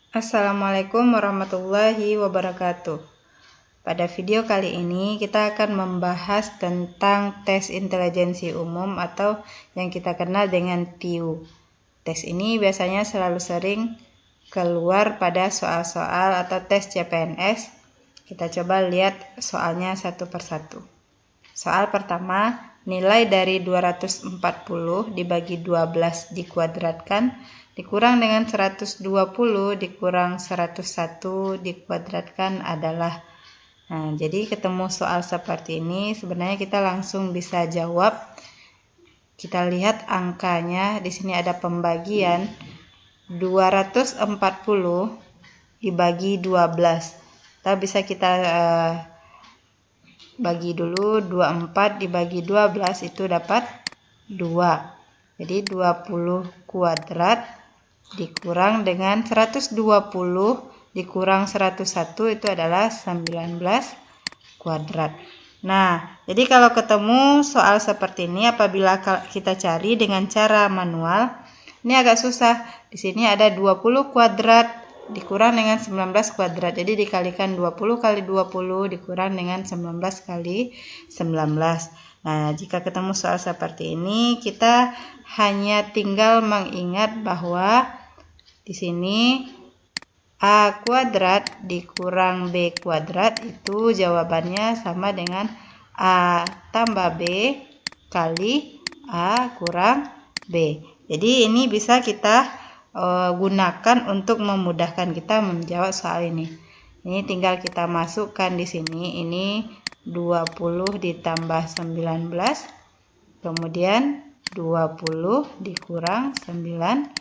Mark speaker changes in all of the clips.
Speaker 1: Assalamualaikum warahmatullahi wabarakatuh. Pada video kali ini kita akan membahas tentang tes intelijensi umum atau yang kita kenal dengan TIU. Tes ini biasanya selalu sering keluar pada soal-soal atau tes CPNS. Kita coba lihat soalnya satu persatu. Soal pertama, nilai dari 240 dibagi 12 dikuadratkan dikurang dengan 120 dikurang 101 dikuadratkan adalah. Nah, jadi ketemu soal seperti ini sebenarnya kita langsung bisa jawab. Kita lihat angkanya, di sini ada pembagian 240 dibagi 12. Bisa kita bagi dulu, 24 dibagi 12 itu dapat 2. Jadi 20 kuadrat dikurang dengan 120 dikurang 101 itu adalah 19 kuadrat. Nah, jadi kalau ketemu soal seperti ini apabila kita cari dengan cara manual, ini agak susah. Di sini ada 20 kuadrat dikurang dengan 19 kuadrat. Jadi dikalikan 20 kali 20 dikurang dengan 19 kali 19. Nah, jika ketemu soal seperti ini, kita hanya tinggal mengingat bahwa di sini A kuadrat dikurang B kuadrat itu jawabannya sama dengan A tambah B kali A kurang B. Jadi ini bisa kita gunakan untuk memudahkan kita menjawab soal ini. Ini tinggal kita masukkan di sini. Ini 20 ditambah 19. Kemudian 20 dikurang 19.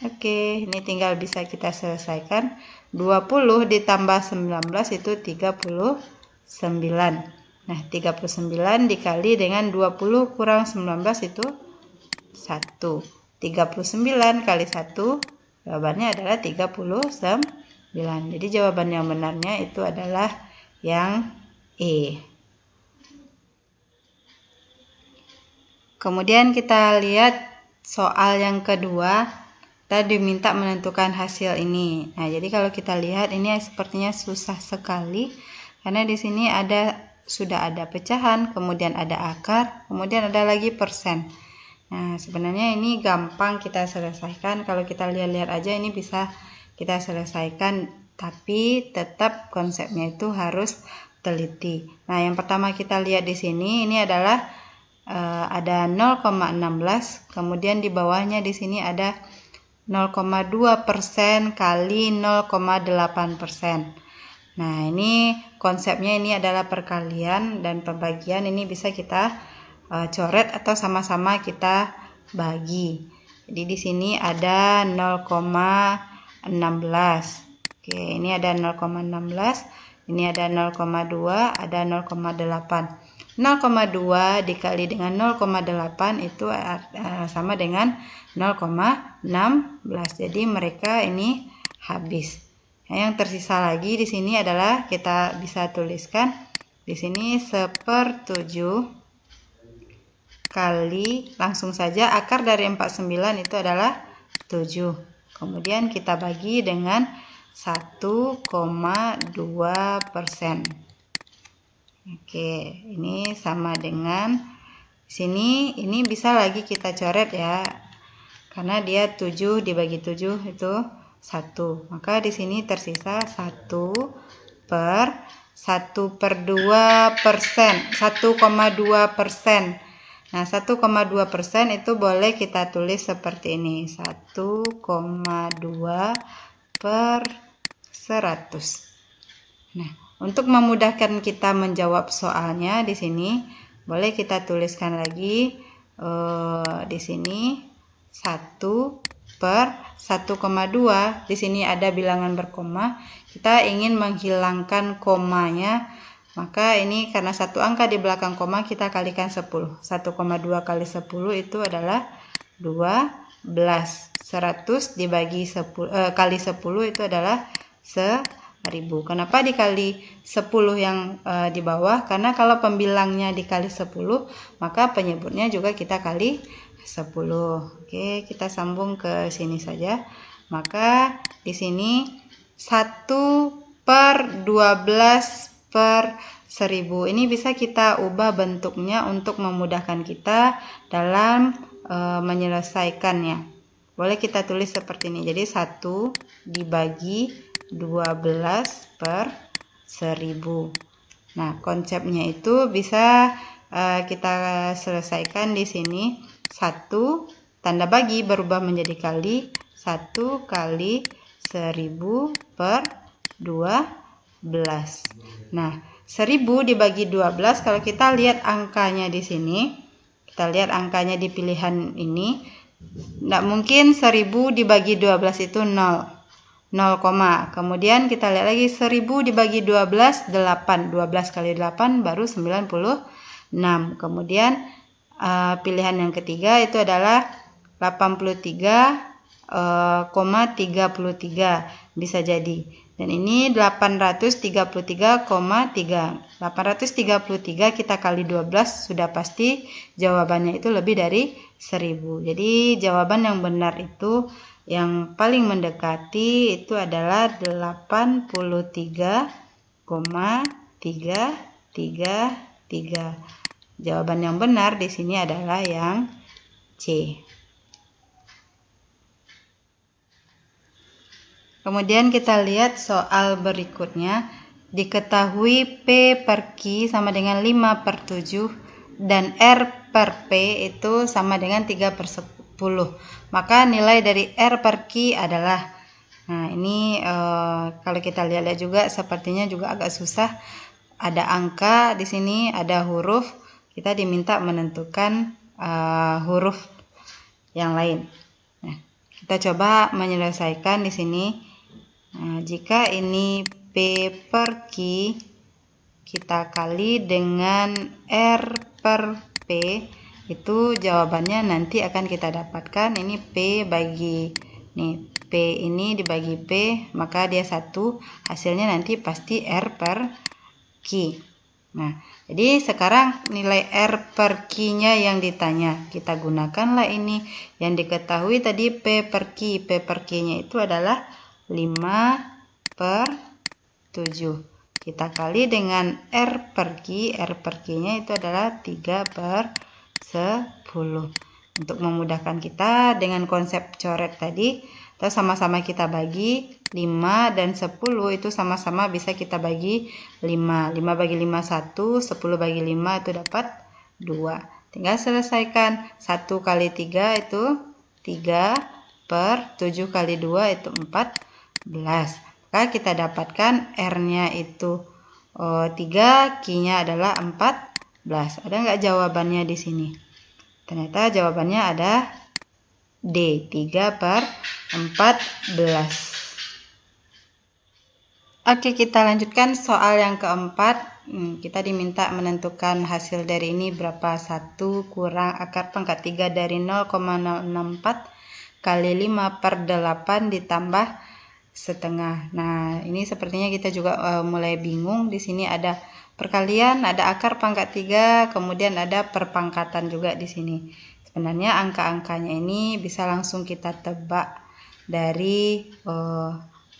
Speaker 1: Oke, ini tinggal bisa kita selesaikan. 20 ditambah 19 itu 39. Nah, 39 dikali dengan 20 kurang 19 itu 1. 39 kali 1, jawabannya adalah 39. Jadi jawaban yang benarnya itu adalah yang E. Kemudian kita lihat soal yang kedua, kita diminta menentukan hasil ini. Nah, jadi kalau kita lihat ini sepertinya susah sekali karena di sini sudah ada pecahan, kemudian ada akar, kemudian ada lagi persen. Nah, sebenarnya ini gampang kita selesaikan. Kalau kita lihat-lihat aja ini bisa kita selesaikan, tapi tetap konsepnya itu harus teliti. Nah, yang pertama kita lihat di sini ini adalah ada 0,16, kemudian di bawahnya di sini ada 0,2% kali 0,8%. Nah, ini konsepnya ini adalah perkalian dan pembagian. Ini bisa kita coret atau sama-sama kita bagi. Jadi di sini ada 0,16. Oke, ini ada 0,16, ini ada 0,2, ada 0,8. 0,2 dikali dengan 0,8 itu sama dengan 0,16. Jadi mereka ini habis. Nah, yang tersisa lagi di sini adalah kita bisa tuliskan di sini 1/7 kali, langsung saja akar dari 49 itu adalah 7. Kemudian kita bagi dengan 1,2%. Oke, ini sama dengan sini, ini bisa lagi kita coret ya. Karena dia 7 dibagi 7 itu 1. Maka di sini tersisa 1/2%. Nah, 1,2% itu boleh kita tulis seperti ini. 1,2/100. Nah, untuk memudahkan kita menjawab soalnya di sini boleh kita tuliskan lagi di sini 1/1,2. Di sini ada bilangan berkoma. Kita ingin menghilangkan komanya, maka ini karena satu angka di belakang koma kita kalikan 10. 1,2 kali 10 itu adalah 12. 100 dibagi 10 kali 10 itu adalah 1000. Kenapa dikali 10 yang di bawah? Karena kalau pembilangnya dikali 10, maka penyebutnya juga kita kali 10. Oke, kita sambung ke sini saja. Maka di sini 1/12/1000. Ini bisa kita ubah bentuknya untuk memudahkan kita dalam menyelesaikannya. Boleh kita tulis seperti ini. Jadi 1 dibagi 12/1000. Nah, konsepnya itu bisa kita selesaikan di sini. 1 tanda bagi berubah menjadi kali. 1 kali 1000/12. Nah, 1000 dibagi 12, kalau kita lihat angkanya di sini, kita lihat angkanya di pilihan ini, tidak mungkin 1000 dibagi 12 itu 0. 0, kemudian kita lihat lagi 1000 dibagi 12, 8. 12 kali 8 baru 96. Kemudian pilihan yang ketiga itu adalah 83,33 bisa jadi. Dan ini 833,3. 833 kita kali 12 sudah pasti jawabannya itu lebih dari 1000. Jadi jawaban yang benar itu yang paling mendekati itu adalah 83,333. Jawaban yang benar di sini adalah yang C. Kemudian kita lihat soal berikutnya. Diketahui P per Q sama dengan 5/7 dan R per P itu sama dengan 3/10. Maka nilai dari R per Q adalah, nah ini kalau kita lihat juga sepertinya juga agak susah. Ada angka di sini, ada huruf. Kita diminta menentukan huruf yang lain. Nah, kita coba menyelesaikan di sini. Nah, jika ini P per Q kita kali dengan R per P, itu jawabannya nanti akan kita dapatkan ini P bagi nih, P ini dibagi P, maka dia 1, hasilnya nanti pasti R per Q. Nah, jadi sekarang nilai R per Q-nya yang ditanya, kita gunakanlah ini yang diketahui tadi P per Q. P per Q-nya itu adalah 5/7. Kita kali dengan R per Q. R per Q-nya itu adalah 3/10. Untuk memudahkan kita dengan konsep coret tadi, atau sama-sama kita bagi 5 dan 10 itu sama-sama bisa kita bagi 5. 5 bagi 5 1, 10 bagi 5 itu dapat 2. Tinggal selesaikan. 1 kali 3 itu 3/7 kali 2 itu 14. Maka kita dapatkan R-nya itu 3, Q-nya adalah 14. Ada nggak jawabannya di sini? Ternyata jawabannya ada D, 3/14. Oke, kita lanjutkan soal yang keempat. Kita diminta menentukan hasil dari ini berapa. 1 kurang akar pangkat 3 dari 0,064 kali 5/8 ditambah setengah. Nah, ini sepertinya kita juga mulai bingung. Di sini ada perkalian, ada akar pangkat 3, kemudian ada perpangkatan juga di sini. Sebenarnya angka-angkanya ini bisa langsung kita tebak dari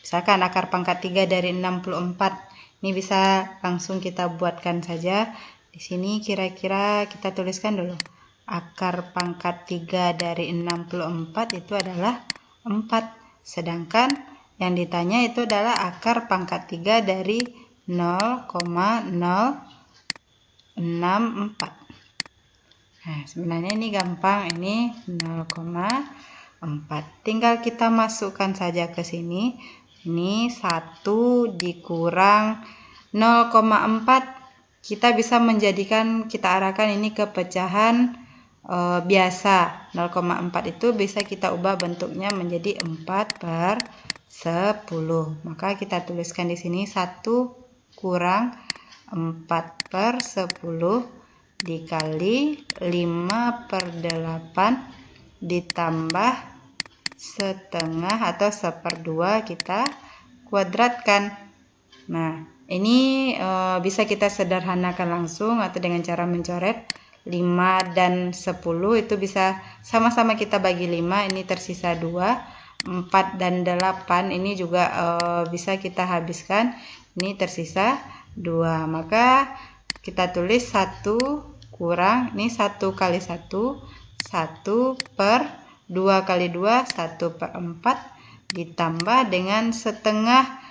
Speaker 1: misalkan akar pangkat 3 dari 64. Ini bisa langsung kita buatkan saja. Di sini kira-kira kita tuliskan dulu. Akar pangkat 3 dari 64 itu adalah 4. Sedangkan yang ditanya itu adalah akar pangkat 3 dari 0,064. Nah, sebenarnya ini gampang, ini 0,4. Tinggal kita masukkan saja ke sini. Ini 1 dikurang 0,4. Kita bisa menjadikan, kita arahkan ini ke pecahan biasa. 0,4 itu bisa kita ubah bentuknya menjadi 4/10. Maka kita tuliskan di sini 1 kurang 4/10 dikali 5/8 ditambah setengah atau 1/2 kita kuadratkan. Nah, ini bisa kita sederhanakan langsung atau dengan cara mencoret. 5 dan 10 itu bisa sama-sama kita bagi 5, ini tersisa 2. 4 dan 8 ini juga bisa kita habiskan. Ini tersisa 2. Maka kita tulis 1 kurang, ini 1 kali 1, 1 per 2 kali 2, 1 per 4 ditambah dengan setengah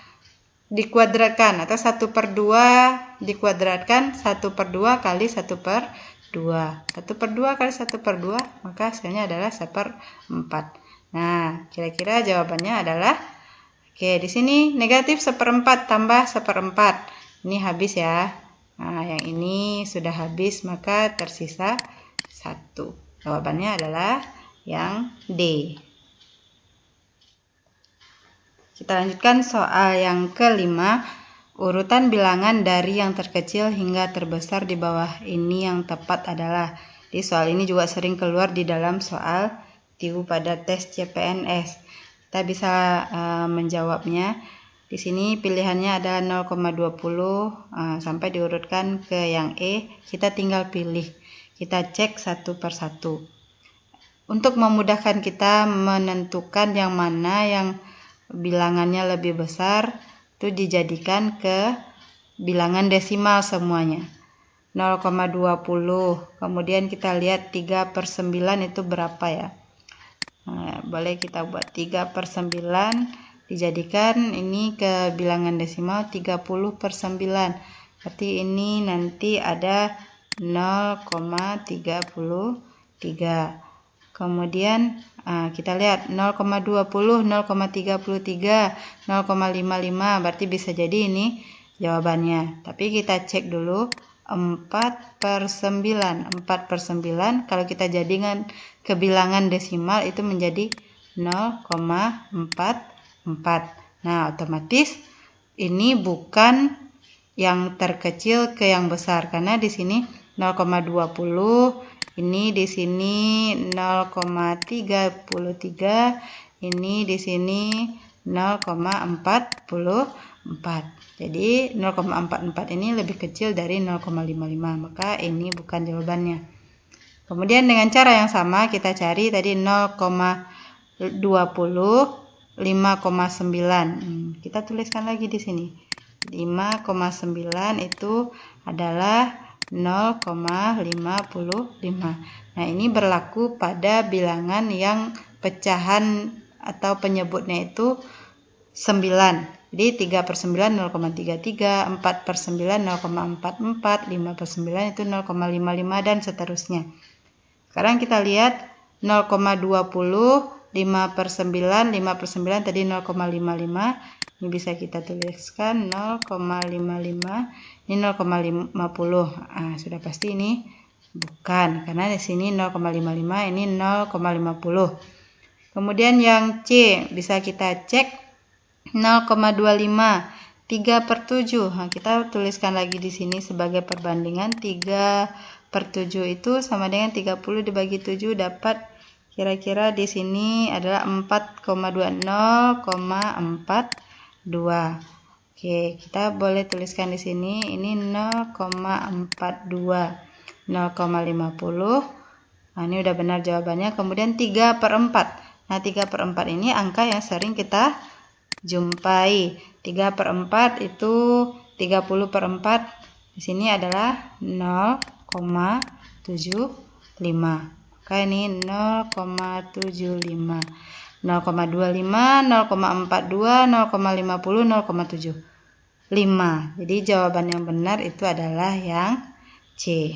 Speaker 1: dikuadratkan, atau 1 per 2 dikuadratkan 1 per 2 kali 1 per 2. 1 per 2 kali 1 per 2, maka hasilnya adalah 1/4. Nah, kira-kira jawabannya adalah, oke, di sini negatif 1/4 tambah 1/4. Ini habis ya. Nah, yang ini sudah habis, maka tersisa 1. Jawabannya adalah yang D. Kita lanjutkan soal yang kelima. Urutan bilangan dari yang terkecil hingga terbesar di bawah ini yang tepat adalah. Di soal ini juga sering keluar di dalam soal TIU pada tes CPNS. Kita bisa menjawabnya. Di sini pilihannya adalah 0,20 sampai diurutkan ke yang E. Kita tinggal pilih. Kita cek satu per satu. Untuk memudahkan kita menentukan yang mana yang bilangannya lebih besar, itu dijadikan ke bilangan desimal semuanya. 0,20. Kemudian kita lihat 3/9 itu berapa ya. Nah, boleh kita buat 3/9 dijadikan ini ke bilangan desimal 30/9. Berarti ini nanti ada 0,33. Kemudian kita lihat 0,20, 0,33, 0,55, berarti bisa jadi ini jawabannya. Tapi kita cek dulu 4/9. 4/9 kalau kita jadikan ke bilangan desimal itu menjadi 0,44. Nah, otomatis ini bukan yang terkecil ke yang besar, karena di sini 0,20, ini di sini 0,33, ini di sini 0,44. Jadi 0,44 ini lebih kecil dari 0,55, maka ini bukan jawabannya. Kemudian dengan cara yang sama kita cari tadi 0,20, 5,9. Kita tuliskan lagi di sini. 5,9 itu adalah 0,55. Nah, ini berlaku pada bilangan yang pecahan atau penyebutnya itu 9. Jadi 3/9 0,33, 4/9 0,44, 5/9 itu 0,55 dan seterusnya. Sekarang kita lihat 0,20, 5/9, 5/9 tadi 0,55. Ini bisa kita tuliskan 0,55. Ini 0,50. Sudah pasti ini bukan, karena di sini 0,55, ini 0,50. Kemudian yang C bisa kita cek 0,25, 3/7. Nah, kita tuliskan lagi di sini sebagai perbandingan. 3/7 itu sama dengan 30 dibagi 7, dapat kira-kira di sini adalah 4,2, 0,42. Oke, kita boleh tuliskan di sini ini 0,42, 0,50. Nah, ini udah benar jawabannya. Kemudian 3/4. Nah, 3/4 ini angka yang sering kita jumpai. 3/4 itu 30/4. Di sini adalah 0,75. Maka ini 0,75. 0,25, 0,42, 0,50, 0,75. Jadi jawaban yang benar itu adalah yang C.